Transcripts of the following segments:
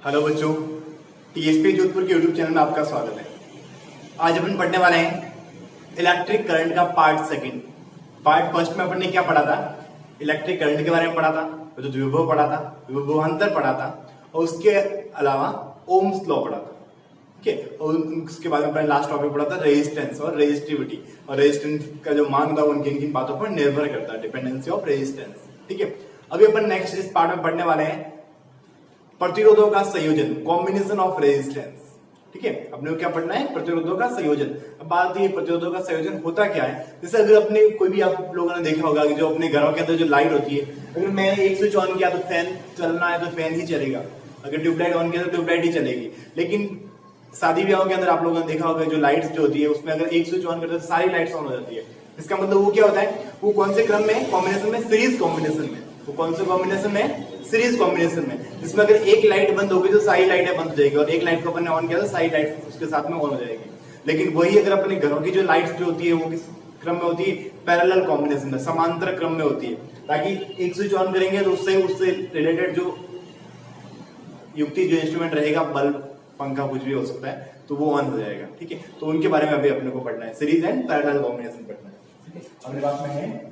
Hello बच्चों, TSP Jodhpur के YouTube channel में आपका स्वागत है। आज अपन पढ़ने वाले हैं इलेक्ट्रिक करंट का पार्ट सेकंड। पार्ट फर्स्ट में अपन ने क्या पढ़ा था? इलेक्ट्रिक करंट के बारे में पढ़ा था, जो विभव पढ़ा था, विभवांतर पढ़ा था, और उसके अलावा ओम्स लॉ पढ़ा था। ठीक है, और उसके बाद में अपने लास्ट टॉपिक पढ़ा था रेजिस्टेंस और रेजिस्टिविटी। और रेजिस्टेंस का जो मान होता है वो किन किन बातों पर निर्भर करता है, डिपेंडेंसी ऑफ रेजिस्टेंस। ठीक है, अभी अपन नेक्स्ट इस पार्ट में पढ़ने वाले हैं प्रतिरोधों का संयोजन, कॉम्बिनेशन ऑफ रेजिस्टेंस। ठीक है, अपने को क्या पढ़ना है? प्रतिरोधों का संयोजन। अब बात ये प्रतिरोधों का संयोजन होता क्या है? जैसे अगर अपने कोई भी आप लोगों ने देखा होगा कि जो अपने घरों के अंदर जो लाइट होती है, अगर मैंने एक स्विच ऑन किया तो फैन चलना है तो फैन ही चलेगा, अगर ट्यूबलाइट ऑन किया तो ट्यूबलाइट ही चलेगी। लेकिन शादी ब्याहों के अंदर आप लोगों ने देखा होगा जो लाइट्स जो होती है उसमें अगर एक स्विच ऑन करते तो सारी लाइट्स ऑन हो जाती है। इसका मतलब वो क्या होता है? वो कौन से क्रम में? कॉम्बिनेशन में, सीरीज कॉम्बिनेशन में। वो कौन से कॉम्बिनेशन में? सीरीज कॉम्बिनेशन में, जिसमें अगर एक लाइट बंद होगी तो सारी लाइटें बंद हो जाएगी, और एक लाइट को अपन ने ऑन किया तो सारी लाइट उसके साथ में ऑन हो जाएगी। लेकिन वही अगर अपने घरों की जो लाइट्स जो होती है वो किस क्रम में होती है? पैरेलल कॉम्बिनेशन में, समांतर क्रम में होती है, ताकि एक स्विच ऑन करेंगे तो उससे रिलेटेड जो युक्ति जो इंस्ट्रूमेंट रहेगा, बल्ब, पंखा, कुछ भी हो सकता है, तो वो ऑन हो जाएगा। ठीक है, तो उनके बारे में अभी अपने को पढ़ना है, सीरीज एंड पैरेलल कॉम्बिनेशन पढ़ना है। ठीक है, अपने पास में है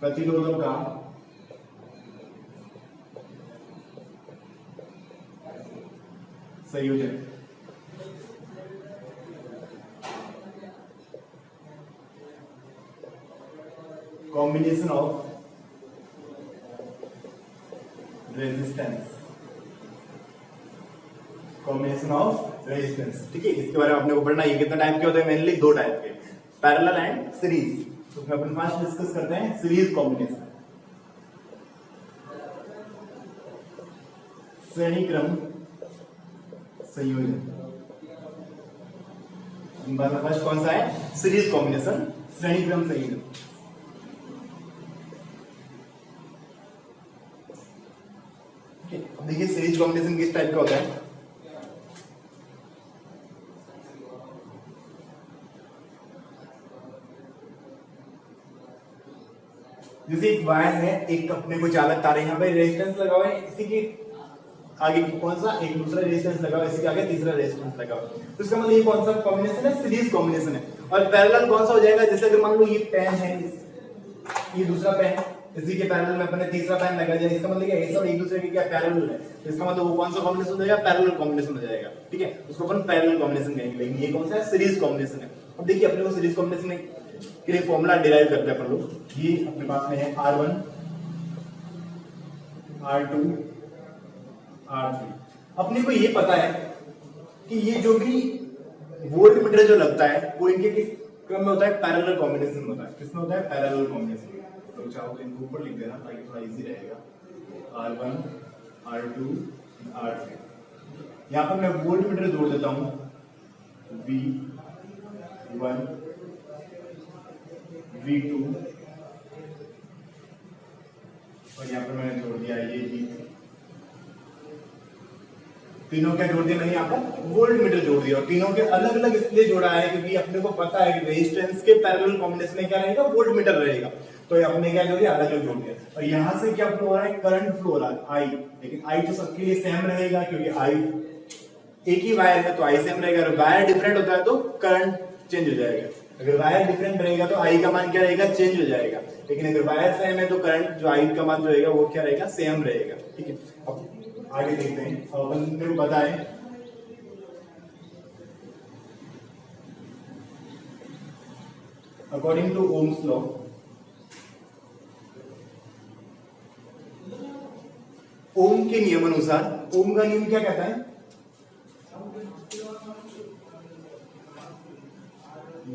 प्रतिरोधों का संयोजन। Combination of resistance, combination of resistance. ठीक है, इसके बारे में आपने को पढ़ना है। ये कितना टाइप के होते हैं? मेनली दो टाइप के, पैरेलल एंड सीरीज। तो उसमें अपन फर्स्ट डिस्कस करते हैं सीरीज कॉम्बिनेशन, श्रेणी क्रम संयोजन। फर्स्ट कौन सा है? सीरीज कॉम्बिनेशन, श्रेणी क्रम संयोजन। अब देखिए सीरीज कॉम्बिनेशन किस टाइप का होता है। जैसे एक वायर है, एक अपने को चालक तार है, यहाँ पे रेजिस्टेंस लगा हुआ है, इसी के आगे कौन सा? एक दूसरा रेजिस्टेंस लगा हुआ है, इसी के आगे तीसरा रेजिस्टेंस लगा हुआ है। तो इसका मतलब ये कौन सा कॉम्बिनेशन है? सीरीज कॉम्बिनेशन है। और पैरेलल कौन सा हो जाएगा? जैसे अगर मान लो ये पेन है, ये दूसरा पेन, इसी के पैरेलल में अपने तीसरा पेन लगा जाए, इसका मतलब क्या? ये सब एक दूसरे के क्या पैरेलल है, तो इसका मतलब वो कौन सा कॉम्बिनेशन हो जाएगा? पैरेलल कॉम्बिनेशन हो जाएगा। ठीक है, उसको अपन पैरेलल कॉम्बिनेशन कहेंगे। लेकिन ये कौन सा है? सीरीज कॉम्बिनेशन है। अब देखिए अपने को सीरीज कॉम्बिनेशन के लिए फॉर्मूला डिराइव करते हैं अपन लोग। ये अपने पास में है R1 R2 R3। अपने को ये पता है कि ये जो भी वोल्ट मीटर जो लगता है वो इनके किस क्रम में होता है? पैरेलल कॉम्बिनेशन में होता है। किसमें होता है? Parallel combination. तो चाहो तो इनको ऊपर लिख देना ताकि थोड़ा इजी रहेगा। R1 R2 R3। यहां पर मैं वोल्ट मीटर जोड़ देता हूं, V1 V2, और यहां पर मैंने जोड़ दिया ये V3। तीनों क्या जोड़ दिया मैंने? यहाँ पर वोल्ट मीटर जोड़ दिया। और तीनों के अलग अलग इसलिए जोड़ा है क्योंकि अपने को पता है कि रेजिस्टेंस के पैरेलल कॉम्बिनेशन में क्या रहेगा? वोल्ट मीटर रहेगा। तो अपने क्या जोड़ दिया? अलग अलग जोड़ दिया। और यहां से क्या फ्लो हो रहा है? करंट फ्लो हो रहा है, आई। लेकिन आई तो सबके लिए सेम रहेगा क्योंकि आई एक ही वायर है तो आई सेम रहेगा। अगर वायर डिफरेंट होता है तो करंट चेंज हो जाएगा। अगर वायर डिफरेंट रहेगा तो आई का मान क्या रहेगा? चेंज हो जाएगा। लेकिन अगर वायर सेम है तो करंट जो आई का मान जो रहेगा वो क्या रहेगा? सेम रहेगा। ठीक है, अब आगे देखते हैं। अब अपन को बताएं अकॉर्डिंग टू ओम्स लॉ, ओम के नियम अनुसार, ओम का नियम क्या कहता है?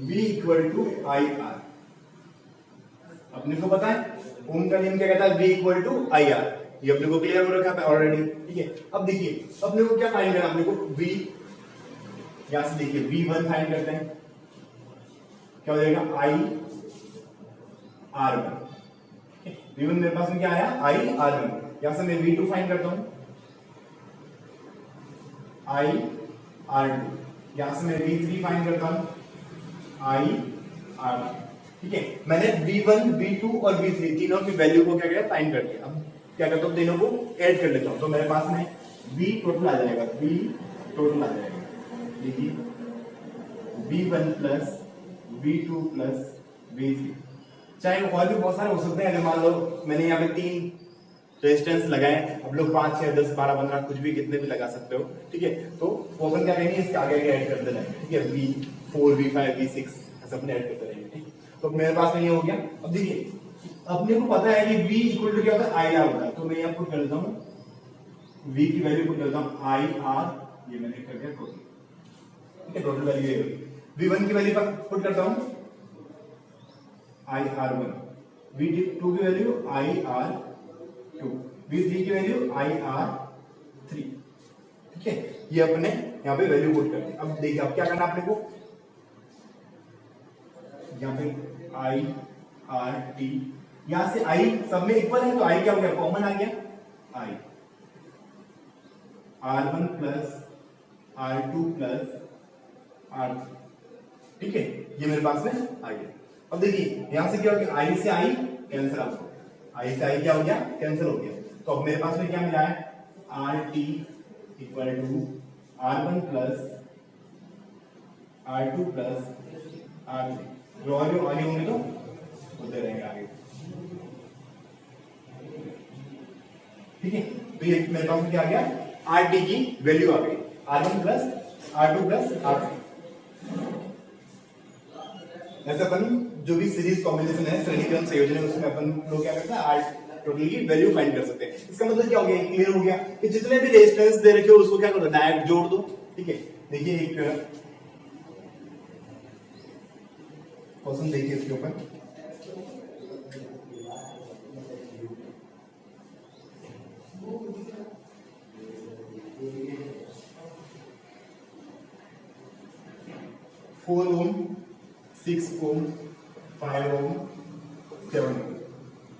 V equal to I R. अपने को पता है ओम का नियम क्या कहता है? V equal to I R. ये अपने को क्लियर हो रखा है ऑलरेडी। ठीक है, अब देखिए अपने को क्या फाइंड करना? अपने को V, यहां से देखिए V1 फाइंड करते हैं, क्या हो जाएगा? I R1। V1 मेरे पास में क्या आया? I R1। यहां से मैं V2 फाइंड करता हूं, I R2। यहां से मैं V3 फाइंड करता हूं, I R3। ठीक है, मैंने V1, V2 और V3 तीनों की वैल्यू को क्या किया, फाइंड कर लिया। अब क्या करता हूँ, तीनों को ऐड कर लेता हूँ। तो मेरे पास में V टोटल आ जाएगा, V टोटल आ जाएगा, देखिए V1 plus V2 plus V3। चाहे और भी बहुत सारे हो सकते हैं। अगर मान लो मैंने यहाँ पे 3 रेजिस्टेंस लगाए, अब लोग 5, 6, 10, 12, 15 कुछ भी कितने भी लगा सकते हो, ठीक है। तो वो अपन क्या करेंगे, इसके आगे ऐड करते रहेंगे, ठीक है। V4, V5, V6 ऐसा अपने ऐड करते रहेंगे, ठीक। तो मेरे पास में ये हो गया। अब देखिए, अपने को पता है कि V इक्वल टू क्या होता है, IR होता है। तो मैं यहाँ पुट कर देता हूँ, V की वैल्यू पुट करता हूँ IR, ये मैंने कर दिया टोटल, ठीक है। टोटल वैल्यू ये होगी। V1 की वैल्यू पुट करता हूँ IR1, V2 की वैल्यू IR2, V3 की वैल्यू IR3, ठीक है। ये अपने यहाँ पे वैल्यू पुट कर दी। अब देखिए, अब क्या करना अपने को, यहाँ पे IRT, यहां से I सब में इक्वल है, तो I क्या हो गया, कॉमन आ गया, I R1 plus R2 plus R3, ठीक है। ये मेरे पास में आ गया। अब देखिए, यहां से क्या हो गया, I से I कैंसिल आउट, I से I क्या हो गया, कैंसिल हो गया। तो अब मेरे पास में क्या मिला है, RT equal to R1 plus R2 plus R3। जो आगे होंगे तो होते रहेंगे आगे, ठीक है। तो ये मेरे पास में क्या आ गया, RT की वैल्यू आ गई, R1 plus R2 plus R3। ऐसे अपन जो भी सीरीज कॉम्बिनेशन है, श्रेणीक्रम संयोजन है, उसमें अपन लोग क्या करते हैं, R टोटल की वैल्यू फाइंड कर सकते हैं। इसका मतलब क्या हो गया, क्लियर हो गया कि जितने भी रेजिस्टेंस दे रखे हो उसको क्या करो, डायरेक्ट जोड़ दो, ठीक है। देखिए एक क्वेश्चन देखिए इसके ऊपर, फोर ओम, 6 ओम, 5 ओम, 7 ओम,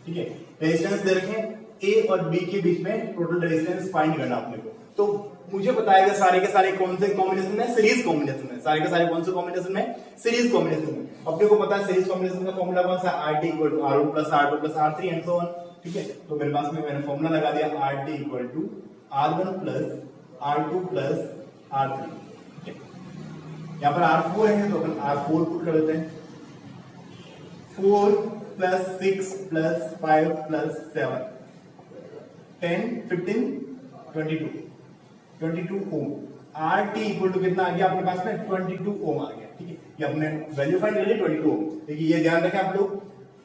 ठीक है। रेजिस्टेंस दे रखे हैं, ए और बी के बीच में टोटल रेजिस्टेंस फाइंड करना अपने को। तो मुझे बताएगा सारे के सारे कौन से कॉम्बिनेशन में, सीरीज कॉम्बिनेशन में, सारे के सारे कौन से कॉम्बिनेशन में, सीरीज कॉम्बिनेशन में। अपने को पता है सीरीज कॉम्बिनेशन का फॉर्मूला कौन सा, RT equal to R1 plus R2 plus R3 and so on, ठीक है। तो मेरे पास में मैंने फॉर्मूला लगा दिया, RT equal to R1 plus R2 plus R3, ठीक है। यहाँ पर R4 है तो अपन R4 पुट कर देते हैं, 4 plus 6 plus 5 plus 7, 10, 15, 22 ohm. RT equal to कितना आ गया अपने पास में, 22 ओम आ गया, ठीक है। ये अपने वैल्यू फाइंड कर ली 22 ओम। देखिए ये ध्यान रखें आप लोग,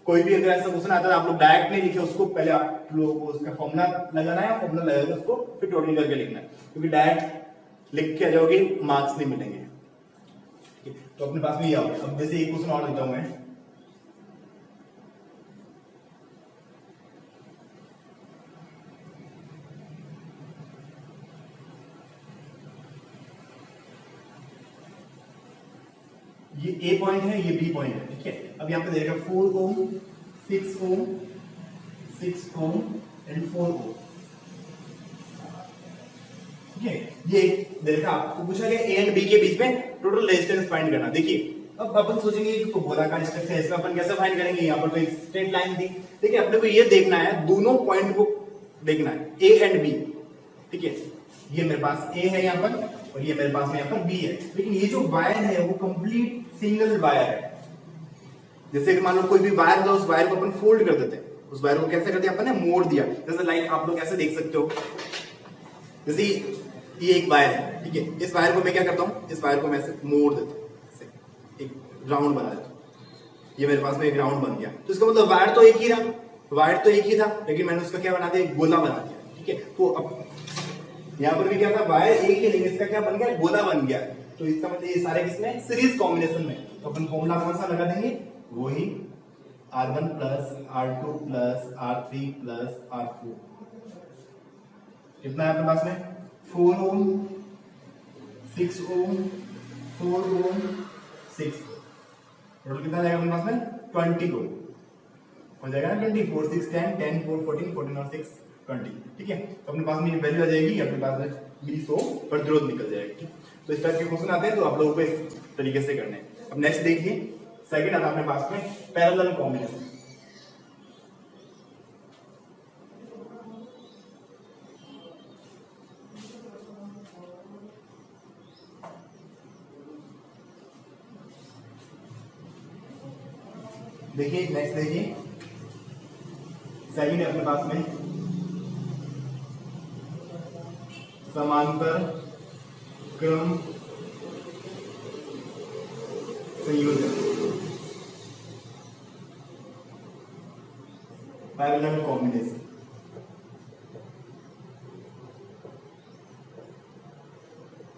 कोई भी अगर ऐसा क्वेश्चन आता है आप लोग डायरेक्ट नहीं लिखे उसको, पहले आप लोगों को उसका फॉर्मूला लगाना है, फॉर्मूला लगाकर उसको फिर टोटल करके लिखना है, क्योंकि डायरेक्ट लिख के आ जाओगे मार्क्स नहीं मिलेंगे। तो अपने पास में ये आ गया। अब जैसे एक क्वेश्चन और लेता हूं मैं, ये ए पॉइंट है, ये बी पॉइंट है, ठीक है। अब यहाँ पे देखा 4 ओम, 6 ओम, 6 ओम एंड 4 ओम, ठीक है। ये देखा आपको पूछा गया ए एंड बी के बीच में टोटल रेजिस्टेंस फाइंड करना। देखिए अब अपन सोचेंगे कि गोलाकार स्ट्रक्चर है, इसमें अपन कैसे फाइंड करेंगे, यहाँ पर तो एक स्ट्रेट लाइन थी। देखिए अपने को ये देखना है, दोनों पॉइंट को देखना है, ए एंड बी, ठीक है। ये मेरे पास ए है यहाँ पर और ये मेरे पास में यहाँ पर बी है, लेकिन ये जो वायर है वो कंप्लीट सिंगल वायर है। जैसे कि मान लो कोई भी वायर होता है, उस वायर को अपन फोल्ड कर देते हैं, उस वायर को कैसे करते हैं अपन ने, मोड़ दिया। जैसे लाइक आप लोग ऐसे देख सकते हो, जैसे ये एक वायर है, ठीक है। इस वायर को मैं क्या करता हूँ, इस वायर को मैं ऐसे मोड़ देता हूँ, एक राउंड बना देता हूँ, ये मेरे पास में एक राउंड बन गया। तो इसका मतलब वायर तो एक ही रहा, वायर तो एक ही था, लेकिन मैंने उसका क्या बना दिया, एक गोला बना दिया, ठीक है। तो अब यहाँ पर भी क्या था, वायर एक ही, लेकिन इसका क्या बन गया, गोला बन गया। तो इसका मतलब ये सारे किसमें, सीरीज कॉम्बिनेशन में। तो अपन फॉर्मूला कौन सा लगा देंगे, वही R1 plus R2 plus R3 plus R4। कितना है अपने पास में, 4 ओम, 6 ओम, 4 ओम, 6। टोटल कितना जाएगा अपने पास में, 20 ओम हो जाएगा ना, 20, 4, 6, 10, 10, 4, 14, 14 और 6, 20, ठीक है। तो अपने पास में ये वैल्यू आ जाएगी, अपने पास में 20 ओम प्रतिरोध निकल जाएगा, ठीक। तो इस टाइप के क्वेश्चन आते हैं तो आप लोगों को इस तरीके से करने हैं। अब नेक्स्ट देखिए, सेकंड आता है अपने पास में पैरेलल कॉम्बिनेशन। देखिए नेक्स्ट देखिए, सेकंड है अपने पास में समांतर क्रम संयोजन, पैरेलल कॉम्बिनेशन।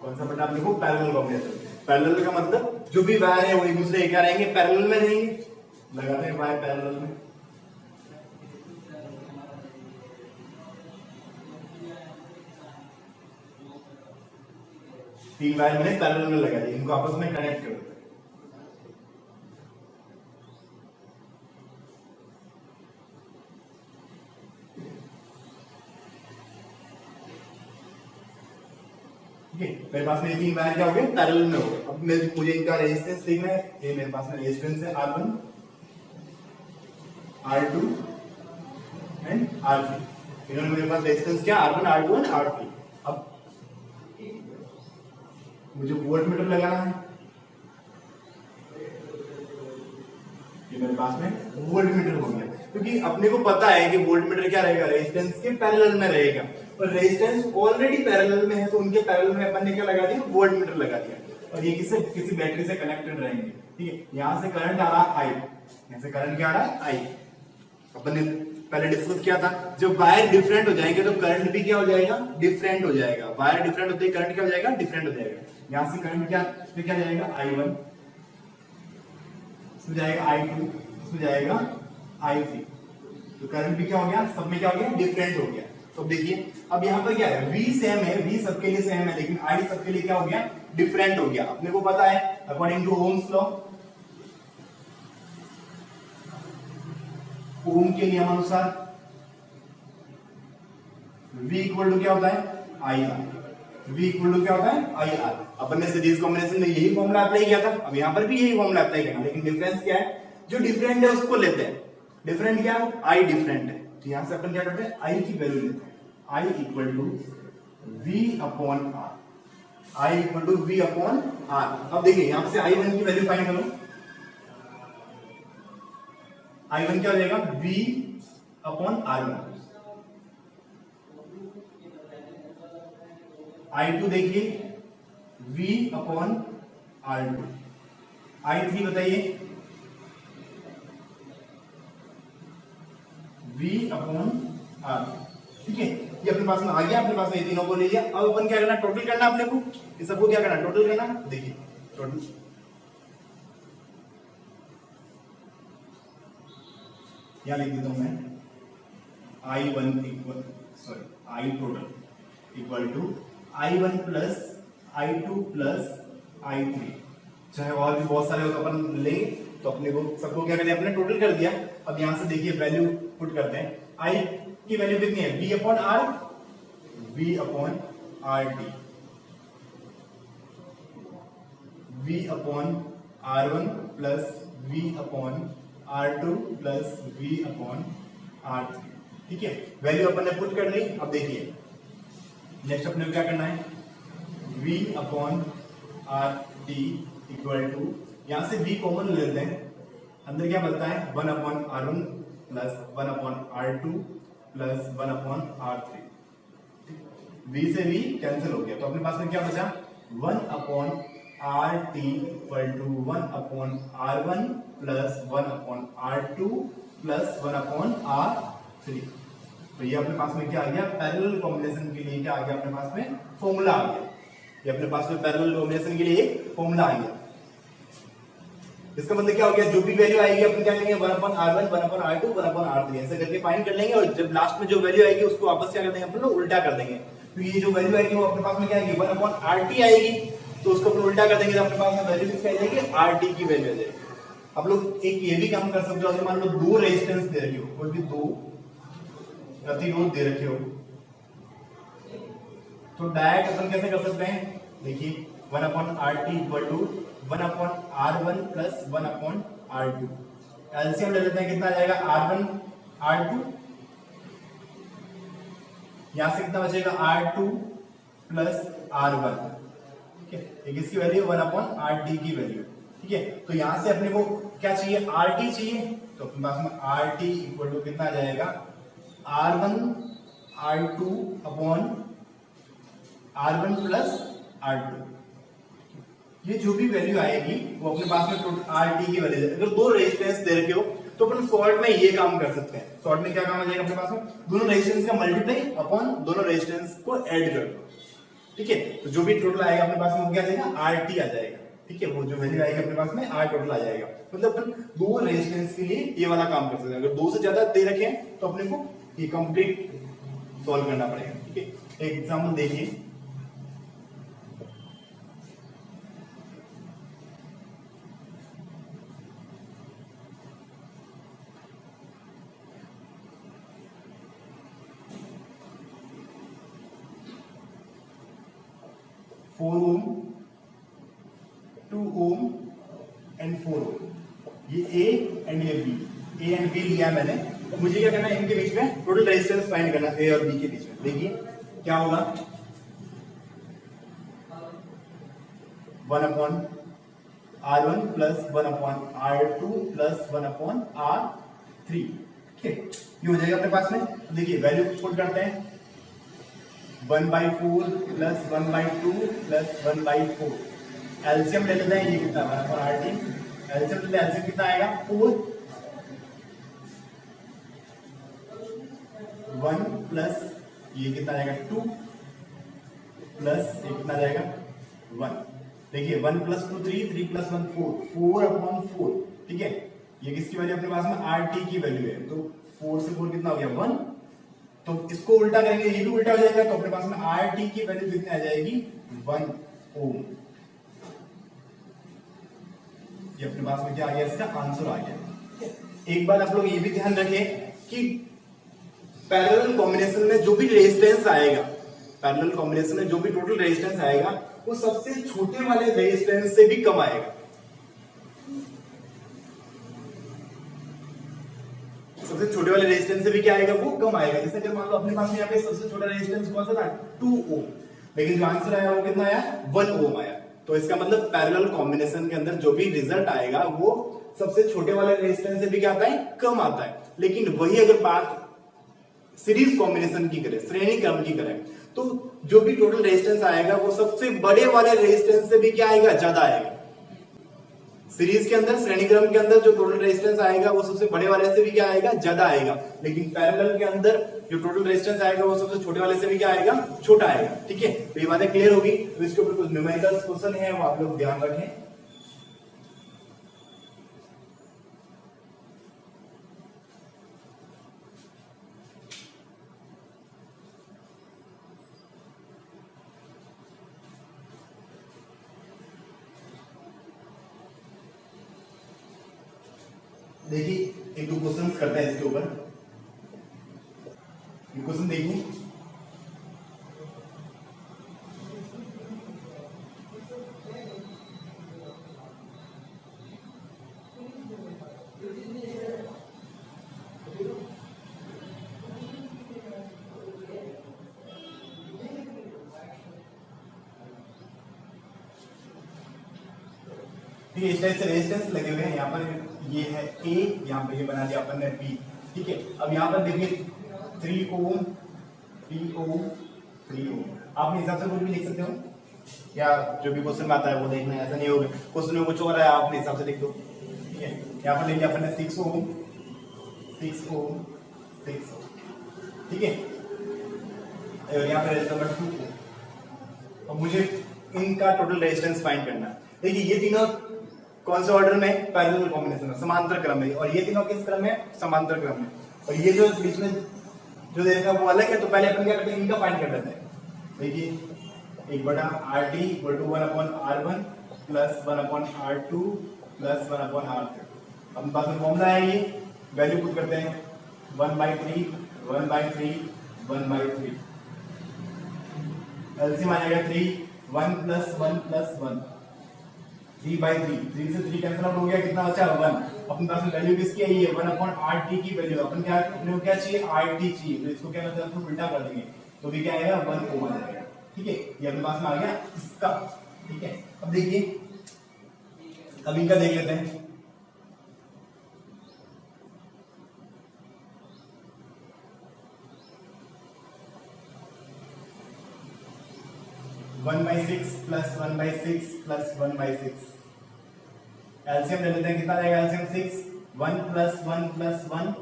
कौन सा पढ़ना आपने को? Parallel combination. पैरेलल का मतलब जो भी वायर है वो एक दूसरे के क्या रहेंगे? पैरेलल में रहेंगे। लगाते हैं वायर पैरेलल में, तीन वायर मैंने पैरेलल में लगा दिए, इनको आपस में कनेक्ट कर देते हैं। मेरे पास में तीन वायर क्या हो गए? पैरेलल में हो गए। अब मुझे इनका रेजिस्टेंस देखना है। ये मेरे पास में रेजिस्टेंस है R1, R2 एंड R3। इन्होंने मेरे पास रेजिस्टेंस क्या? R1, R2 and R3। अब मुझे वोल्टमीटर लगाना है। ये मेरे पास में वोल्टमीटर हो गया, क्योंकि अपने को पता है कि वोल्टमीटर क्या रहेगा? रेजिस्टेंस के पैरेलल में रहेगा, और रेजिस्टेंस ऑलरेडी पैरेलल में है, तो उनके पैरेलल में अपन ने क्या लगा दिया? वोल्टमीटर लगा दिया। और ये किसी बैटरी से कनेक्टेड रहेंगे। ठीक है, यहां से करंट आ रहा है आई, यहां से करंट क्या आ रहा है? आई। अपन ने पहले डिस्कस किया था, जब वायर डिफरेंट हो जाएंगे तो करंट भी क्या हो जाएगा? डिफरेंट हो जाएगा। वायर डिफरेंट होते ही करंट क्या हो जाएगा? डिफरेंट हो जाएगा। यहां से करंट क्या जाएगा? I1, इसमें जाएगा I2, इसमें जाएगा I3। तो करंट भी क्या हो गया? सब में क्या हो गया? डिफरेंट हो गया। तो देखिए अब यहाँ पर क्या है? V सेम है, V सबके लिए सेम है, लेकिन I सबके लिए क्या हो गया? डिफरेंट हो गया। अपने को पता है अकॉर्डिंग टू ओम्स लॉ, ओम के नियमानुसार V इक्वल टू क्या होता है? IR। V इक्वल टू क्या होता है? IR। अपन ने सीरीज कॉम्बिनेशन में यही फॉर्मूला अप्लाई किया था, अब यहाँ पर भी यही फॉर्मूला अप्लाई करना, लेकिन डिफरेंस क्या है? जो डिफरेंट है उसको लेते हैं। डिफरेंट क्या है? I डिफरेंट है, तो यहां से अपन क्या करते हैं? I की वैल्यू लेते हैं। I equal to V upon R। I equal to V upon R। अब देखिए यहां से I1 की वैल्यू फाइंड करो। I1 क्या हो जाएगा? V upon R1। I2 देखिए V अपॉन R2। I3 बताइए V अपॉन R। ठीक है, ये अपने पास में आ गया, अपने पास में ये तीनों को ले लिया। अब अपन क्या करना? टोटल करना अपने को। इस सबको क्या करना? टोटल करना। देखिए टोटल क्या लिख देता हूं मैं? I1 equal I total equal to I1 plus I2 plus I3। चाहे और भी बहुत सारे हो तो अपन लेंगे, तो अपने को सबको क्या करना है? अपने टोटल कर दिया। अब यहां से देखिए वैल्यू पुट करते हैं। I की वैल्यू कितनी है? V upon R, V upon RT, V upon R1 plus V upon R2 plus V upon R3। ठीक है, वैल्यू अपन ने पुट कर ली। अब देखिए नेक्स्ट अपने को क्या करना है? V upon RT equal to, यहां से V कॉमन ले लेते हैं, अंदर क्या बचता है? 1 upon R1 plus 1 upon R2 plus 1 upon R3। V से V कैंसिल हो गया, तो अपने पास में क्या बचा? 1 upon RT equal to 1 upon R1 plus 1 upon R2 plus 1 upon R3। तो ये अपने पास में क्या आ गया? पैरेलल कॉम्बिनेशन के लिए क्या आ गया? अपने पास में फॉर्मूला आ गया। ये अपने पास में पैरेलल कॉम्बिनेशन के लिए एक फॉर्मूला आ गया। इसका मतलब क्या हो गया? जो भी वैल्यू आएगी अपन क्या करेंगे? 1 upon R1, 1 upon R2, 1 upon R3 ऐसे करके फाइंड कर लेंगे, और जब लास्ट में जो वैल्यू आएगी उसको वापस क्या कर देंगे? अपन लोग उल्टा कर देंगे। तो ये जो वैल्यू आएगी वो अपने पास में क्या आएगी? 1 अपॉन RT आएगी, तो उसको अपन उल्टा कर देंगे तो अपने पास में वैल्यू किसकी आ जाएगी? RT की वैल्यू आ जाएगी। आप लोग एक ये भी काम कर सकते हो, अगर मान लो दो रेजिस्टेंस दे रखे हो, कोई भी दो प्रतिरोध दे रखे हो, तो डायरेक्ट अपन कैसे कर सकते हैं? देखिए 1 upon RT equal to 1/R1 plus 1/R2। LCM ले लेते हैं, कितना आ जाएगा R1 R2, यहां से कितना बचेगा R2 प्लस R1, ठीक है। एक इसकी वैल्यू 1/RT की वैल्यू, ठीक है। तो यहां से अपने को क्या चाहिए, RT चाहिए, तो अपने पास में RT इक्वल टू कितना आ जाएगा R1 R2 upon R1 plus R2। ये जो भी वैल्यू आएगी वो अपने पास में टोटल RT की वैल्यू है। अगर दो रेजिस्टेंस दे रखे हो तो अपन सॉल्ट में ये काम कर सकते हैं। सॉल्ट में क्या काम आ जाएगा अपने पास में, दोनों रेजिस्टेंस का मल्टीप्लाई अपॉन दोनों रेजिस्टेंस को ऐड कर दो, ठीक है। तो जो भी टोटल आएगा अपने पास में वो क्या आ जाएगा, RT आ जाएगा, ठीक है। वो जो वैल्यू आएगी अपने पास में R टोटल आ जाएगा। मतलब अपन दो रेजिस्टेंस के लिए ये वाला काम कर सकते हैं। अगर दो से ज्यादा दे रखे हैं तो अपने को ये कंप्लीट सॉल्व करना पड़ेगा, ठीक है। एक एग्जांपल देखिए, फोर ओम, 2 ओम एंड 4 ओम, ये ए एंड ये बी, ए एंड बी लिया मैंने। तो मुझे क्या करना है, इनके बीच में टोटल रेजिस्टेंस फाइंड करना है, ए और बी के बीच में। देखिए क्या होगा, 1/R1 plus 1/R2 plus 1/R3, ठीक है। ये हो जाएगा अपने पास में। देखिए वैल्यू पुट करते हैं, 1/4 प्लस 1/2 प्लस 1/4। एलसीएम ले लेते हैं, ये कितना 1/RT, एलसीएम ले, एलसीएम कितना आएगा 4, 1 प्लस ये कितना आएगा 2 प्लस ये कितना आ जाएगा 1। देखिए 1 प्लस 2 3, 3 प्लस 1 4, 4/4, ठीक है। ये किसकी वैल्यू अपने पास में, RT की वैल्यू है। तो 4 से 4 कितना हो गया 1, तो इसको उल्टा करेंगे, ये भी उल्टा हो जाएगा। तो अपने पास में RT की वैल्यू कितनी आ जाएगी 1 ओम। ये अपने पास में क्या आ गया, इसका आंसर आ गया। एक बात आप लोग ये भी ध्यान रखें कि पैरेलल कॉम्बिनेशन में जो भी रेजिस्टेंस आएगा, पैरेलल कॉम्बिनेशन में जो भी टोटल रेजिस्टेंस आएगा वो सबसे छोटे वाले रेजिस्टेंस से भी कम आएगा। सबसे छोटे वाले रेजिस्टेंस से भी क्या आएगा, वो कम आएगा। जैसे अगर मान लो अपने पास में यहाँ पे सबसे छोटा रेजिस्टेंस कौन सा था, 2 ओम, लेकिन जो आंसर आया वो कितना आया, 1 ओम आया। तो इसका मतलब पैरेलल कॉम्बिनेशन के अंदर जो भी रिजल्ट आएगा वो सबसे छोटे वाले रेजिस्टेंस से भी क्या आता है, कम आता है। लेकिन वही अगर बात सीरीज कॉम्बिनेशन की करें, श्रेणी क्रम की करें, तो जो भी टोटल रेजिस्टेंस आएगा वो सबसे बड़े वाले रेजिस्टेंस से भी क्या आएगा, ज्यादा आएगा। सीरीज के अंदर, श्रेणी क्रम के अंदर जो टोटल रेजिस्टेंस आएगा वो सबसे बड़े वाले से भी क्या आएगा, ज्यादा आएगा। लेकिन पैरेलल के अंदर जो टोटल रेजिस्टेंस आएगा वो सबसे छोटे वाले से भी क्या आएगा, छोटा आएगा, ठीक है। तो ये बातें क्लियर होगी। तो इसके ऊपर कुछ न्यूमेरिकल क्वेश्चन है, वो आप लोग ध्यान रखें। देखिए एक दो क्वेश्चन करते हैं इसके ऊपर। क्वेश्चन देखिए, ठीक है। इस टाइप से रेजिस्टेंस लगे हुए हैं। यहाँ पर ये है A, यहाँ पे ये बना दिया अपन ने B, ठीक है। अब यहाँ पर देखिए 3 ओम, 3 ओम, 3 ओम। आप अपने हिसाब से कुछ भी लिख सकते हो, या जो भी क्वेश्चन में आता है वो देखना है, ऐसा नहीं होगा क्वेश्चन में कुछ और है आप अपने हिसाब से लिख दो, ठीक है। यहाँ पर देखिए अपन ने 6 ओम, 6 ओम, 6 ओम, ठीक है। और यहाँ पर रेजिस्टेंस नंबर 2 ओम। अब मुझे इनका टोटल रेजिस्टेंस फाइंड करना है। देखिए ये तीनों कौन से ऑर्डर में, पैरेलल कॉम्बिनेशन में, समांतर क्रम में, और ये तीनों किस क्रम में, समांतर क्रम में। और ये जो बीच में जो देखा वो अलग है। तो पहले अपन क्या करते हैं, इनका फाइंड कर लेते हैं। देखिए 1/RT equal to 1/R1 plus 1/R2 plus 1/R3। अपने पास में फॉर्मूला है, ये वैल्यू पुट करते हैं 1/3 1/3 1/3। एलसीएम आ जाएगा 3, 1 प्लस 1 प्लस 1, 3/3, 3 से 3 कैंसिल आउट हो गया, कितना बचा 1। अपने पास में वैल्यू किसकी आई है 1 अपॉन RT की वैल्यू। अपन क्या अपने को क्या चाहिए RT चाहिए, तो इसको क्या करते हैं उल्टा कर देंगे तो भी क्या आएगा 1 ओम आ जाएगा। ठीक है, ये अपने पास में आ गया इसका। ठीक है, अब देखिए अब इनका देख लेते हैं। One by six plus 1/6 plus 1/6 LCM ले लेते हैं, कितना आएगा एलसीएम 6, 1 प्लस 1 प्लस 1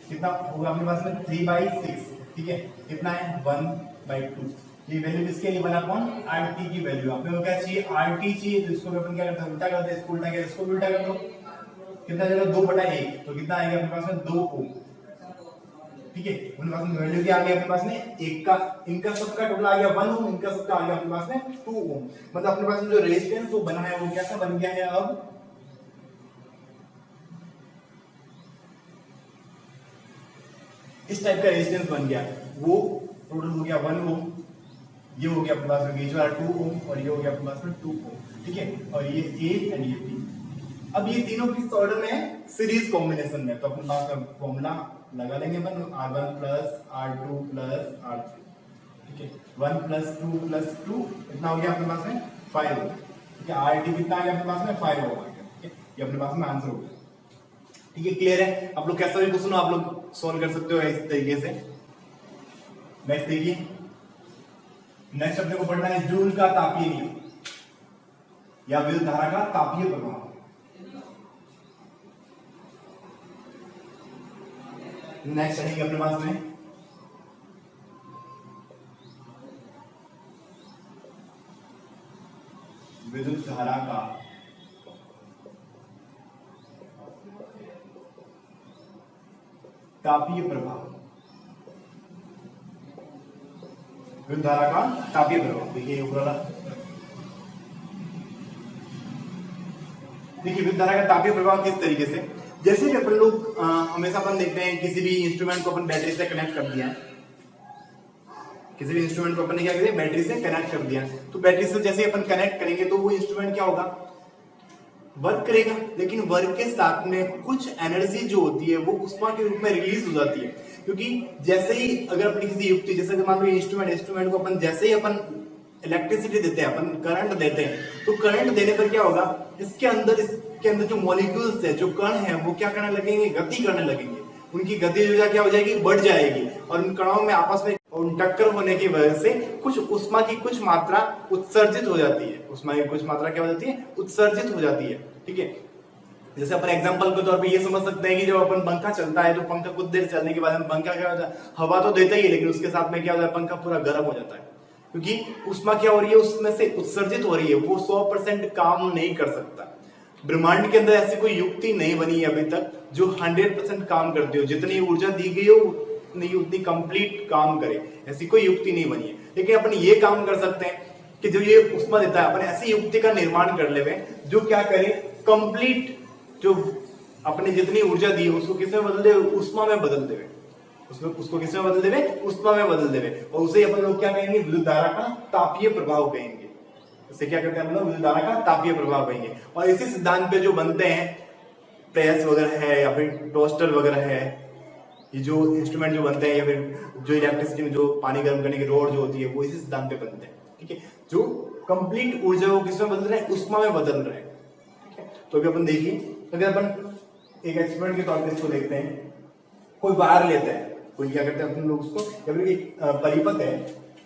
कितना होगा अपने पास में 3/6। ठीक है, कितना है 1/2। ये वैल्यू किसकी है 1 अपॉन RT की वैल्यू। आपने को क्या चाहिए RT चाहिए, तो इसको अपन क्या करते हैं उल्टा करते हैं, इसको उल्टा किया इसको उल्टा कर दो, कितना जाएगा 2/1, तो कितना आएगा अपने पास में 2 ओम। ठीक है, अपने पास में वैल्यू क्या आ गया अपने पास में एक का, इनका सबका टोटल आ गया 1 ओम, इनका सबका आ गया अपने पास में 2 ओम। मतलब अपने पास में जो रेजिस्टेंस जो बना है वो कैसा बन गया है, अब इस टाइप का रेजिस्टेंस बन गया। वो टोटल हो गया 1 ओम, ये हो गया अपने पास में बीच वाला 2 ओम और ये हो गया अपने पास में 2 ओम। ठीक है, और ये A एंड ये B। अब ये तीनों किस ऑर्डर में है सीरीज कॉम्बिनेशन में, तो अपने पास में फॉर्मूला लगा लेंगे अपन R1 plus R2 plus R3। ठीक है, 1 प्लस 2 प्लस 2 कितना हो गया अपने पास में 5 ओम। ठीक है, RT कितना आ गया अपने पास में 5 ओम आ गया। ठीक है, ये अपने पास में आंसर हो गया। ठीक है, क्लियर है। आप लोग कैसा भी क्वेश्चन आप लोग सॉल्व कर सकते हो इस तरीके से। नेक्स्ट देखिए, नेक्स्ट अपने को पढ़ना है जूल का तापीय नियम या विद्युत धारा का तापीय प्रभाव। नेक्स्ट रहेंगे अपने पास में विद्युत धारा का तापीय प्रभाव। विद्युत धारा का तापीय प्रभाव देखिए ऊपर वाला, देखिए विद्युत धारा का तापीय प्रभाव किस तरीके से, जैसे कि अपन लोग हमेशा अपन देखते हैं किसी भी इंस्ट्रूमेंट को अपन बैटरी से कनेक्ट कर दिया, किसी भी इंस्ट्रूमेंट को अपन ने क्या किया बैटरी से कनेक्ट कर दिया, तो बैटरी से जैसे अपन कनेक्ट करेंगे तो वो इंस्ट्रूमेंट क्या होगा वर्क करेगा, लेकिन वर्क के साथ में कुछ एनर्जी जो होती है वो ऊष्मा के रूप में रिलीज हो जाती है। क्योंकि जैसे ही अगर अपनी किसी युक्ति जैसे मान लो इंस्ट्रूमेंट को अपन जैसे ही अपन इलेक्ट्रिसिटी देते हैं, अपन करंट देते हैं, तो करंट देने पर क्या होगा इसके अंदर जो मॉलिक्यूल्स है जो कण है वो क्या करने लगेंगे गति करने लगेंगे, उनकी गति जो क्या हो जाएगी बढ़ जाएगी और उन कणों में आपस में टक्कर होने की वजह से कुछ ऊष्मा की कुछ मात्रा उत्सर्जित हो जाती है। ऊष्मा की कुछ मात्रा क्या हो जाती है उत्सर्जित हो जाती है। ठीक है, जैसे अपन एग्जांपल के तौर पे ये समझ सकते हैं कि जब अपन पंखा चलता है तो पंखा कुछ देर चलने के बाद पंखा क्या होता है हवा तो देता ही है, लेकिन उसके साथ में क्या होता है पंखा पूरा गर्म हो जाता है, क्योंकि ऊष्मा क्या हो रही है उसमें से उत्सर्जित हो रही है, वो 100% काम नहीं कर सकता। ब्रह्मांड के अंदर ऐसी कोई युक्ति नहीं बनी है अभी तक जो 100% काम करती हो, जितनी ऊर्जा दी गई हो उतनी कंप्लीट काम करे, ऐसी कोई युक्ति नहीं बनी है। लेकिन अपन ये काम कर सकते हैं कि जो ये ऊष्मा देता है अपन ऐसी युक्ति का निर्माण कर ले जो क्या करे कंप्लीट जो अपने जितनी ऊर्जा दी उसको किसमें बदल दे ऊष्मा में बदल देवे, उसको किसमें बदल देवे ऊष्मा में बदल देवे, और उसे अपन लोग क्या कहेंगे विद्युत धारा का तापीय प्रभाव कहेंगे। उसे क्या करते हैं हम लोग विद्युत धारा का तापीय प्रभाव कहेंगे। और इसी सिद्धांत पे जो बनते हैं प्रेस वगैरह है या फिर टोस्टर वगैरह है, ये जो इंस्ट्रूमेंट जो बनते हैं या फिर जो इलेक्ट्रिसिटी में जो पानी गर्म करने की रोड जो होती है वो इसी सिद्धांत पे बनते हैं। ठीक है, जो कंप्लीट ऊर्जा को किसमें बदल रहे हैं ऊष्मा में बदल रहे हैं। ठीक है, तो अभी अपन देखिए अगर अपन एक एक्सपेरिमेंट के तौर पर इसको देखते हैं, कोई वायर लेते हैं, कोई क्या करते हैं अपन लोग उसको या फिर एक परिपथ है,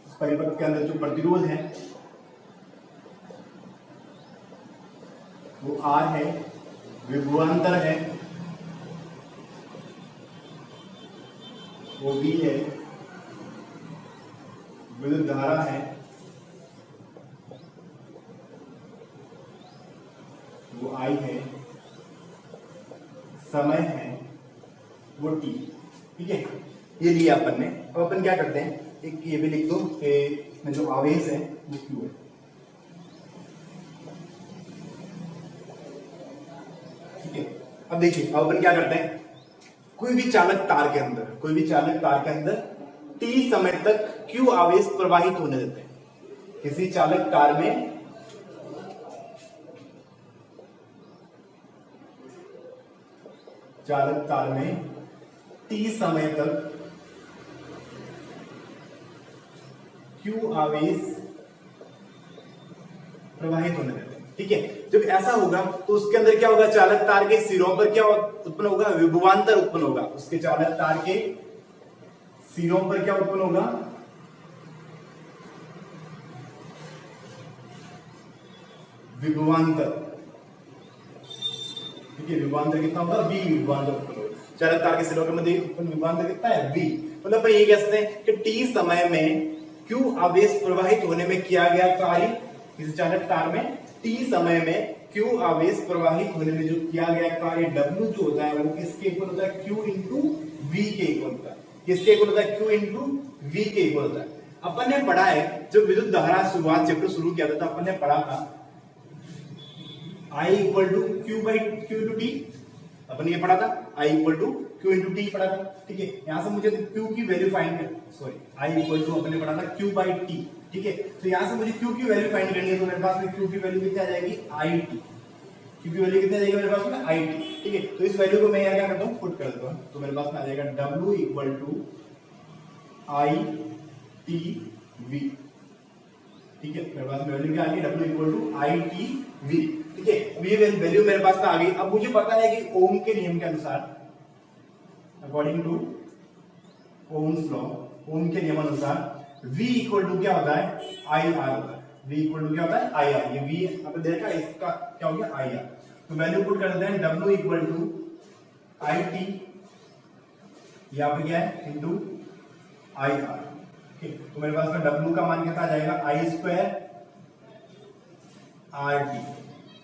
उस परिपथ के अंदर जो प्रतिरोध है वो R है, विभवांतर है वो V है, विद्युत धारा है वो I है, समय है वो T। ठीक है, ये लिया अपन ने। अब अपन क्या करते हैं एक ये भी लिख दो कि इसमें जो आवेश है वो Q है। ठीक है, अब देखिए अब अपन क्या करते हैं कोई भी चालक तार के अंदर T समय तक Q आवेश प्रवाहित होने देते हैं। किसी चालक तार में चालक तार में t समय तक q आवेश प्रवाहित होने देते हैं। ठीक है, जब ऐसा होगा तो उसके अंदर क्या होगा, चालक तार के सिरों पर क्या उत्पन्न होगा, विभवांतर उत्पन्न होगा। उसके चालक तार के सिरों पर क्या उत्पन्न होगा, विभवांतर। ठीक है, विभवांतर कितना होगा, v विभवांतर उत्पन्न होगा। चालक तार के सिरों के मध्य उत्पन्न विभवांतर कितना है, v। मतलब अपन ये कह सकते हैं कि t समय में q आवेश प्रवाहित होने में किया गया कार्य, किसी चालक तार में t समय में q आवेश प्रवाहित होने में जो किया गया कार्य w जो होता है वो किसके इक्वल होता है, q इंटू v के इक्वल होता है। किसके इक्वल होता है, q इंटू v के इक्वल होता है। अपन ने पढ़ा है, जब विद्युत धारा शुरुआत चैप्टर शुरू किया था अपन ने पढ़ा था I equal to Q by Q into T. अपन ये पढ़ा था I equal to Q into T पढ़ा था। ठीक है, यहां से मुझे Q की वैल्यू फाइंड कर, सॉरी I इक्वल टू अपन ने पढ़ा था Q बाई टी। ठीक है, तो यहां से मुझे Q की वैल्यू फाइंड करनी है, तो मेरे पास में Q की वैल्यू कितनी आ जाएगी, IT। Q की वैल्यू कितनी आ जाएगी मेरे पास में, IT। ठीक है, तो इस वैल्यू को मैं यहां क्या करता हूं, पुट कर देता हूं, तो मेरे पास में आ जाएगा W इक्वल टू ITV। ठीक है, मेरे पास में वैल्यू क्या आ गई, W इक्वल टू ITV। ठीक है, अब ये वैल्यू मेरे पास में आ गई। अब मुझे पता है कि ओम के नियम के अनुसार, अकॉर्डिंग टू ओम्स लॉ, ओम के नियम अनुसार V इक्वल टू क्या होता है, IR होता है। V इक्वल टू क्या होता है, IR। ये V आपने देखा, इसका क्या हो गया, IR। तो वैल्यू पुट कर देते हैं, W इक्वल टू IT, यहाँ पे क्या है, इंटू IR। तो मेरे पास में W का मान कितना आ जाएगा, I स्क्वायर RT।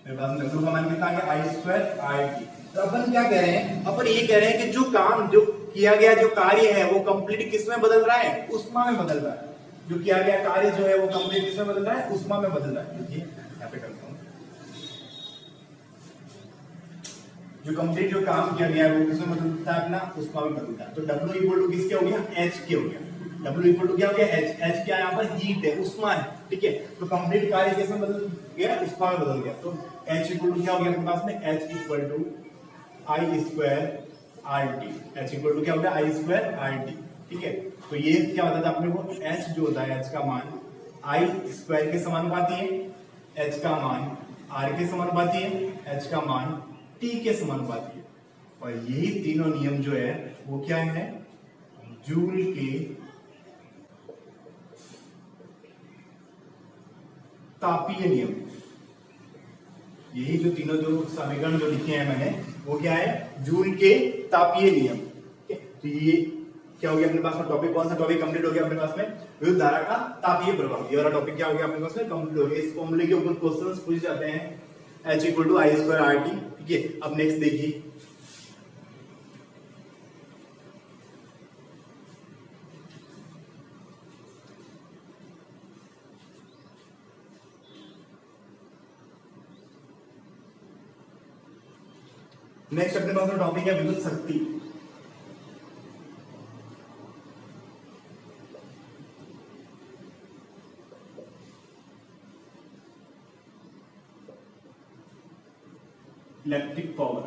मेरे पास में W का मान कितना आ गया, I स्क्वायर RT। तो अपन क्या कह रहे हैं, अपन ये कह रहे हैं कि जो काम जो किया गया जो कार्य है वो कंप्लीट किस में बदल रहा है, उष्मा में बदल रहा है। जो किया गया कार्य जो है वो कंप्लीट किस में बदल रहा है, उष्मा में बदल रहा है। देखिए यहाँ पे करता हूँ, जो कंप्लीट जो काम किया गया है वो किस में बदलता है, अपना उष्मा में बदलता है। तो W इक्वल टू किसके हो गया, H के हो गया। W इक्वल टू क्या हो गया, H क्या यहाँ पर हीट है, उष्मा है। ठीक है, तो कंप्लीट कार्य किस में बदल गया, उष्मा में बदल गया। तो H इक्वल टू क्या हो गया अपने पास में, H equal to I square RT। H equal to क्या हो गया, I स्क्वायर RT। ठीक है, तो ये क्या होता था अपने को, H जो होता है, H का मान I स्क्वायर के समानुपाती है, H का मान R के समानुपाती है, H का मान T के समानुपाती है। और यही तीनों नियम जो है वो क्या है, जूल के तापीय नियम। यही जो तीनों जो समीकरण जो लिखे हैं मैंने वो क्या है, जूल के तापीय नियम। तो ये क्या हो गया अपने पास में टॉपिक, कौन सा टॉपिक कंप्लीट हो गया अपने पास में, विद्युत धारा का तापीय प्रभाव। ये वाला टॉपिक क्या हो गया अपने पास में, कंप्लीट हो गया। इस फॉर्मूले के ऊपर क्वेश्चंस पूछे जाते हैं, H equal to I square RT। ठीक है, अब नेक्स्ट देखिए, नेक्स्ट अपने पास में टॉपिक है विद्युत शक्ति। Electric power.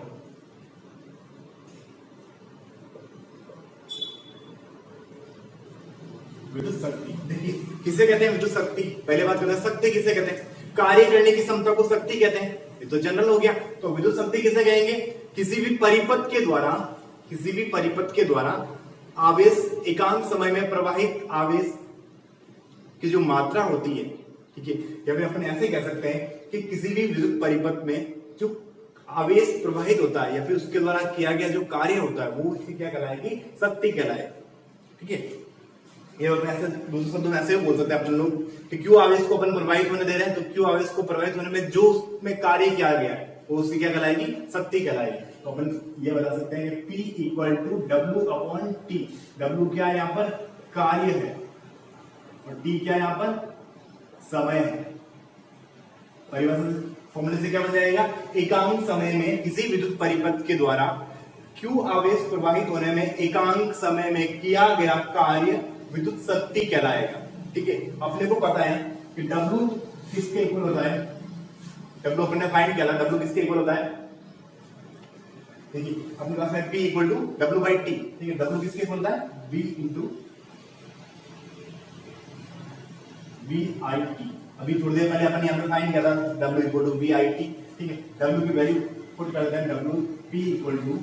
विद्युत शक्ति देखिए किसे कहते हैं, विद्युत शक्ति। पहले बात करते हैं शक्ति किसे कहते हैं, कार्य करने की क्षमता को शक्ति कहते हैं। ये तो जनरल हो गया। तो विद्युत शक्ति किसे कहेंगे, किसी भी परिपथ के द्वारा आवेश एकांक समय में प्रवाहित आवेश की जो मात्रा होती है। ठीक है, या फिर अपन ऐसे कह सकते हैं कि किसी भी विद्युत परिपथ में जो आवेश प्रवाहित होता है या फिर उसके द्वारा किया गया जो कार्य होता है वो इसकी क्या कहलाएगी, शक्ति कहलाएगी। ठीक है, ये ऐसे दूसरे शब्दों में ऐसे बोल सकते हैं अपन लोग कि क्यों आवेश को अपन प्रवाहित होने दे रहे हैं, तो क्यों आवेश को प्रवाहित होने में जो उसमें कार्य किया गया है वो उसकी क्या कहलाएगी, शक्ति कहलाएगी। तो अपन ये बता सकते हैं कि P equal to W upon T। W क्या है यहाँ पर, कार्य है, और T क्या है यहाँ पर, समय है। परिभाषा फॉर्मूले से क्या बन जाएगा, एकांक समय में किसी विद्युत परिपथ के द्वारा Q आवेश प्रवाहित होने में एकांक समय में किया गया कार्य विद्युत शक्ति कहलाएगा। ठीक है, अपने को पता है कि W किसके इक्वल होता है, W अपने फाइंड किया, W किसके इक्वल होता है, देखिए अपने पास में P equal to W by T, ठीक है, डब्ल्यू किसके इक्वल होता है, V into V I T. अभी थोड़ी देर पहले अपन यहाँ पे फाइंड किया था W equal to V I T, ठीक है, W की वैल्यू पुट करते हैं, W P equal to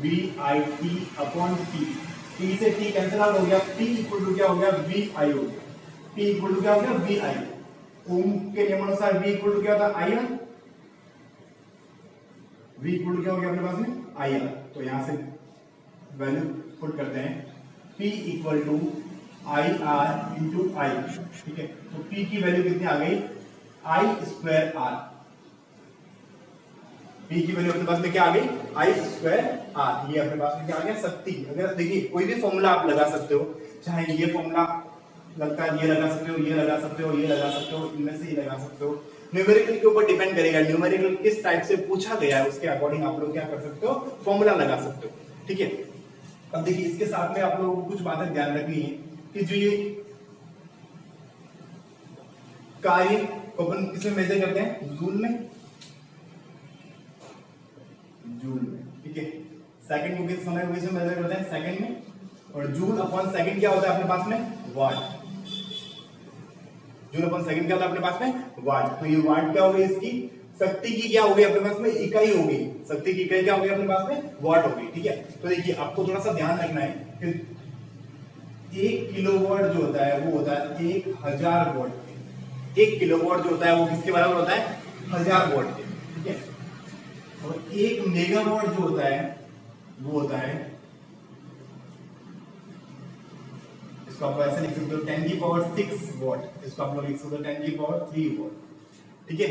V I T upon T, T से टी कैंसिल आउट हो गया, P इक्वल टू क्या हो गया, वी आई हो गया, P इक्वल टू क्या हो गया, वी आई। ओम के नियमानुसार V इक्वल टू क्या होता है, I R, V equal to क्या हो गया अपने पास में, आई आर। तो यहां से वैल्यू पुट करते हैं, P equal to I R into I, ठीक है, तो P की वैल्यू कितनी आ गई, आई स्क्वायर आर, P की वैल्यू अपने पास में क्या आ गई, आई स्क्वायर आर, ये अपने पास में क्या आ गया, शक्ति। अगर देखिए कोई भी फॉर्मूला आप लगा सकते हो, चाहे ये फॉर्मूला लगता है, ये लगा सकते हो, ये लगा सकते हो, ये लगा सकते हो, इनमें से ही लगा सकते हो, न्यूमेरिकल के ऊपर डिपेंड करेगा, न्यूमेरिकल किस टाइप से पूछा गया है उसके अकॉर्डिंग आप लोग क्या कर सकते हो, फॉर्मूला लगा सकते हो, ठीक है। अब देखिए इसके साथ में आप लोगों को कुछ बातें ध्यान रखनी है कि जो ये कार्य को अपन किसमें मेजर करते हैं, जूल में, जूल में, ठीक है, सेकंड को किस समय को किसमें मेजर करते हैं, सेकंड में, और जूल अपॉन सेकंड क्या होता है अपने पास में, वाट, जूल अपॉन सेकंड क्या होता है अपने पास में, वाट। तो ये वाट क्या होगी, इसकी शक्ति की क्या होगी अपने पास में, इकाई होगी, शक्ति की इकाई क्या होगी अपने पास में, वाट होगी, ठीक है। तो देखिए आपको थोड़ा सा ध्यान रखना है कि 1 किलोवाट जो होता है वो होता है 1000 वॉट के, 1 किलोवाट जो होता है वो किसके बराबर होता है, 1000 वॉट के, ठीक है। और 1 मेगावाट जो होता है वो होता है, इसको आप ऐसे लिख सकते हो 10 की पावर 6 वॉट, इसको आप लोग लिख सकते हो 10 की पावर 3 वॉट, ठीक है।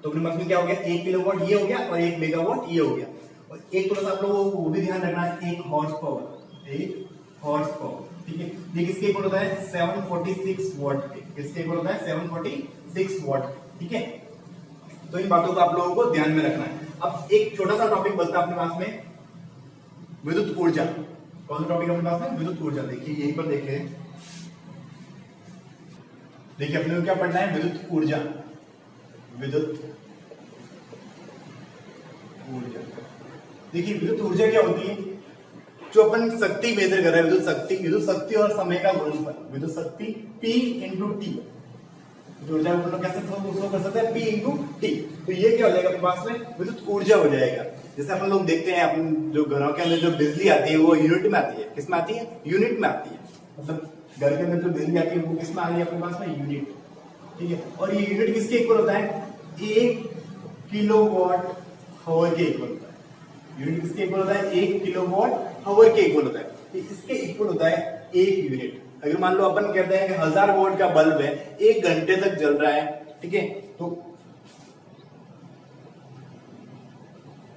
तो अपने पास में क्या हो गया, 1 किलोवाट ये हो गया और 1 मेगावाट ये हो गया, और एक प्लस आप लोगों को वो भी ध्यान रखना है, 1 हॉर्स पावर, 1 हॉर्स पावर, ठीक है। ये किसके इक्वल होता है, 746 वॉट के, किसके इक्वल होता है, 746 वॉट, ठीक है। तो इन बातों को आप लोगों को ध्यान में रखना है। अब एक छोटा सा टॉपिक बचता है अपने पास में, विद्युत ऊर्जा। कौन सा टॉपिक अपने पास में, विद्युत ऊर्जा। देखिए यहीं पर देखिए, देखिए अपने को क्या पढ़ना है, विद्युत ऊर्जा, विद्युत ऊर्जा। देखिए विद्युत ऊर्जा क्या होती है, जो अपन शक्ति मेजर कर रहे हैं, विद्युत शक्ति और समय का गुणनफल, विद्युत शक्ति P इंटू टी, ऊर्जा को कैसे उसको कर सकते हैं, P इंटू टी। तो ये क्या हो जाएगा अपने पास में, विद्युत ऊर्जा हो जाएगा। जैसे अपन लोग देखते हैं अपन जो घरों के अंदर जो बिजली आती है वो यूनिट में आती है, किस में आती है, यूनिट में आती है, मतलब घर के अंदर जो बिजली आती है वो किस में आ रही है अपने पास में, यूनिट, ठीक है। और ये यूनिट किसके इक्वल होता है, 1 किलोवाट आवर के इक्वल होता है, यूनिट किसके इक्वल होता है, 1 किलोवाट आवर के इक्वल होता है, इसके इक्वल होता है 1 यूनिट। अगर मान लो अपन कहते हैं कि 1000 वोल्ट का बल्ब है, 1 घंटे तक जल रहा है, ठीक है, तो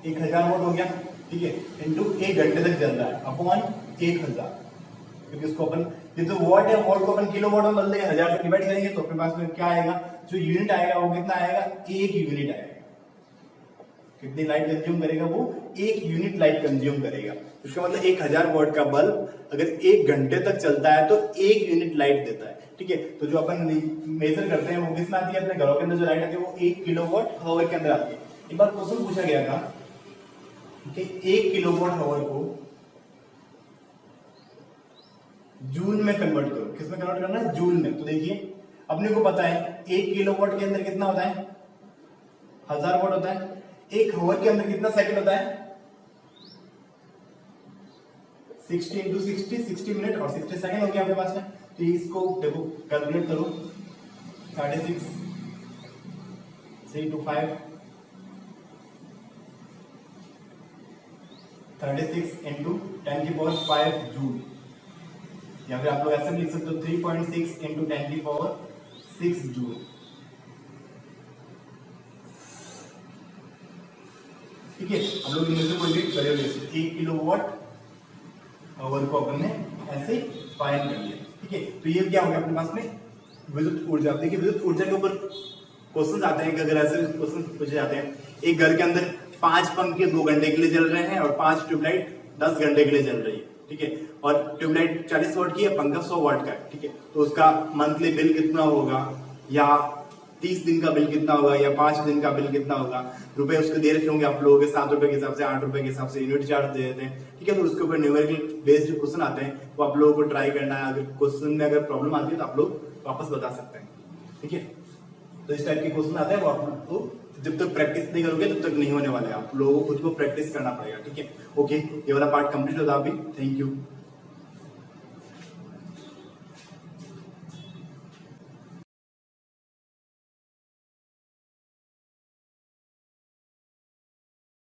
1000 वोल्ट हो गया, ठीक है, इंटू 1 घंटे तक जल रहा है अपॉन 1000, क्योंकि इसको अपन ये तो वॉट है, वॉट को अपन किलो वॉट में बदल देंगे, 1000 से डिवाइड करेंगे तो अपने पास में क्या आएगा, जो यूनिट आएगा वो कितना आएगा, 1 यूनिट आएगा। कितनी लाइट कंज्यूम करेगा वो, 1 यूनिट लाइट कंज्यूम करेगा। इसका मतलब 1000 वॉट का बल्ब अगर 1 घंटे तक चलता है तो 1 यूनिट लाइट देता है, ठीक है। तो जो अपन मेजर करते हैं वो किसमें आती है, अपने घरों के अंदर जो लाइट आती है वो 1 किलोवाट आवर के अंदर आती है। एक बार क्वेश्चन पूछा गया था कि 1 किलोवाट आवर को जूल में कन्वर्ट करो, किसमें कन्वर्ट करना है, जूल में। तो देखिए अपने को पता है 1 किलोवाट के अंदर कितना होता है, 1000 वॉट होता है, 1 आवर के अंदर कितना सेकंड होता है, 60 इंटू 60 मिनट और 60 सेकंड हो गया आपके पास में। तो इसको देखो कैलकुलेट करो, 36 3 to 5 36 इंटू 10 की पावर 5 जूल, या फिर आप लोग ऐसे लिख सकते हो 3.6 इंटू 10 की पावर 6 जूल, ठीक है। हम लोग इनमें से कोई भी करेंगे, 1 किलोवाट आवर को अपन ने ऐसे फाइंड कर लिया, ठीक है। तो ये क्या हो गया अपने पास में, विद्युत ऊर्जा। देखिए विद्युत ऊर्जा के ऊपर क्वेश्चन आते हैं कि अगर ऐसे क्वेश्चन पूछे जाते हैं, एक घर के अंदर 5 पंखे 2 घंटे के लिए जल रहे हैं और 5 ट्यूबलाइट 10 घंटे के लिए जल रही है, ठीक है, और ट्यूबलाइट 40 वाट की है, पंखा 100 वाट का है, ठीक है। तो उसका मंथली बिल कितना होगा, या 30 दिन का बिल कितना होगा या 5 दिन का बिल कितना होगा, रुपए उसको दे रखे होंगे आप लोगों के, 7 रुपए के हिसाब से, 8 रुपए के हिसाब से यूनिट चार्ज दे देते हैं, ठीक है। तो उसके ऊपर न्यूमेरिकल बेस्ड जो क्वेश्चन आते हैं वो आप लोगों को ट्राई करना है। अगर क्वेश्चन में अगर प्रॉब्लम आती है तो आप लोग वापस बता सकते हैं, ठीक है। तो इस टाइप के क्वेश्चन आते हैं, वो आप लोग को जब तक प्रैक्टिस नहीं करोगे तब तक नहीं होने वाले, आप लोगों को खुद को प्रैक्टिस करना पड़ेगा, ठीक है। ओके, ये वाला पार्ट कंप्लीट होता है अभी। Thank you.